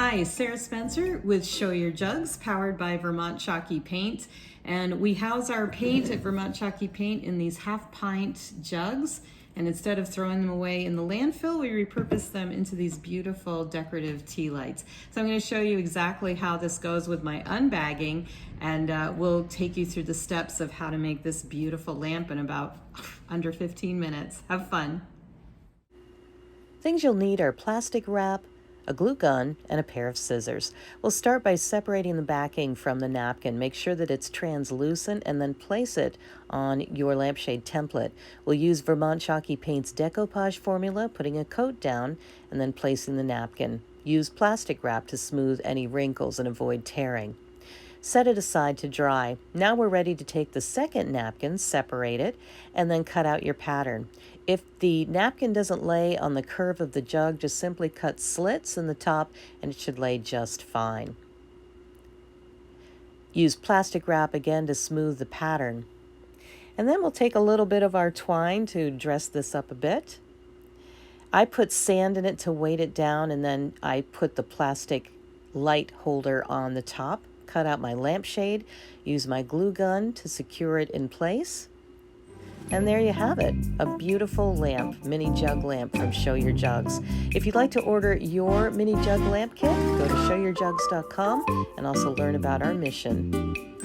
Hi, Sarah Spencer with Show Your Jugs, powered by Vermont Chalky Paint. And we house our paint at Vermont Chalky Paint in these half-pint jugs. And instead of throwing them away in the landfill, we repurpose them into these beautiful decorative tea lights. So I'm going to show you exactly how this goes with my unbagging, and we'll take you through the steps of how to make this beautiful lamp in about under 15 minutes. Have fun. Things you'll need are plastic wrap, a glue gun, and a pair of scissors. We'll start by separating the backing from the napkin. Make sure that it's translucent and then place it on your lampshade template. We'll use Vermont Chalky Paint's decoupage formula, putting a coat down and then placing the napkin. Use plastic wrap to smooth any wrinkles and avoid tearing. Set it aside to dry. Now we're ready to take the second napkin, separate it, and then cut out your pattern. If the napkin doesn't lay on the curve of the jug, just simply cut slits in the top and it should lay just fine. Use plastic wrap again to smooth the pattern. And then we'll take a little bit of our twine to dress this up a bit. I put sand in it to weight it down, and then I put the plastic light holder on the top. Cut out my lampshade, use my glue gun to secure it in place. And there you have it, a beautiful lamp, mini jug lamp from Show Your Jugs. If you'd like to order your mini jug lamp kit, go to showyourjugs.com and also learn about our mission.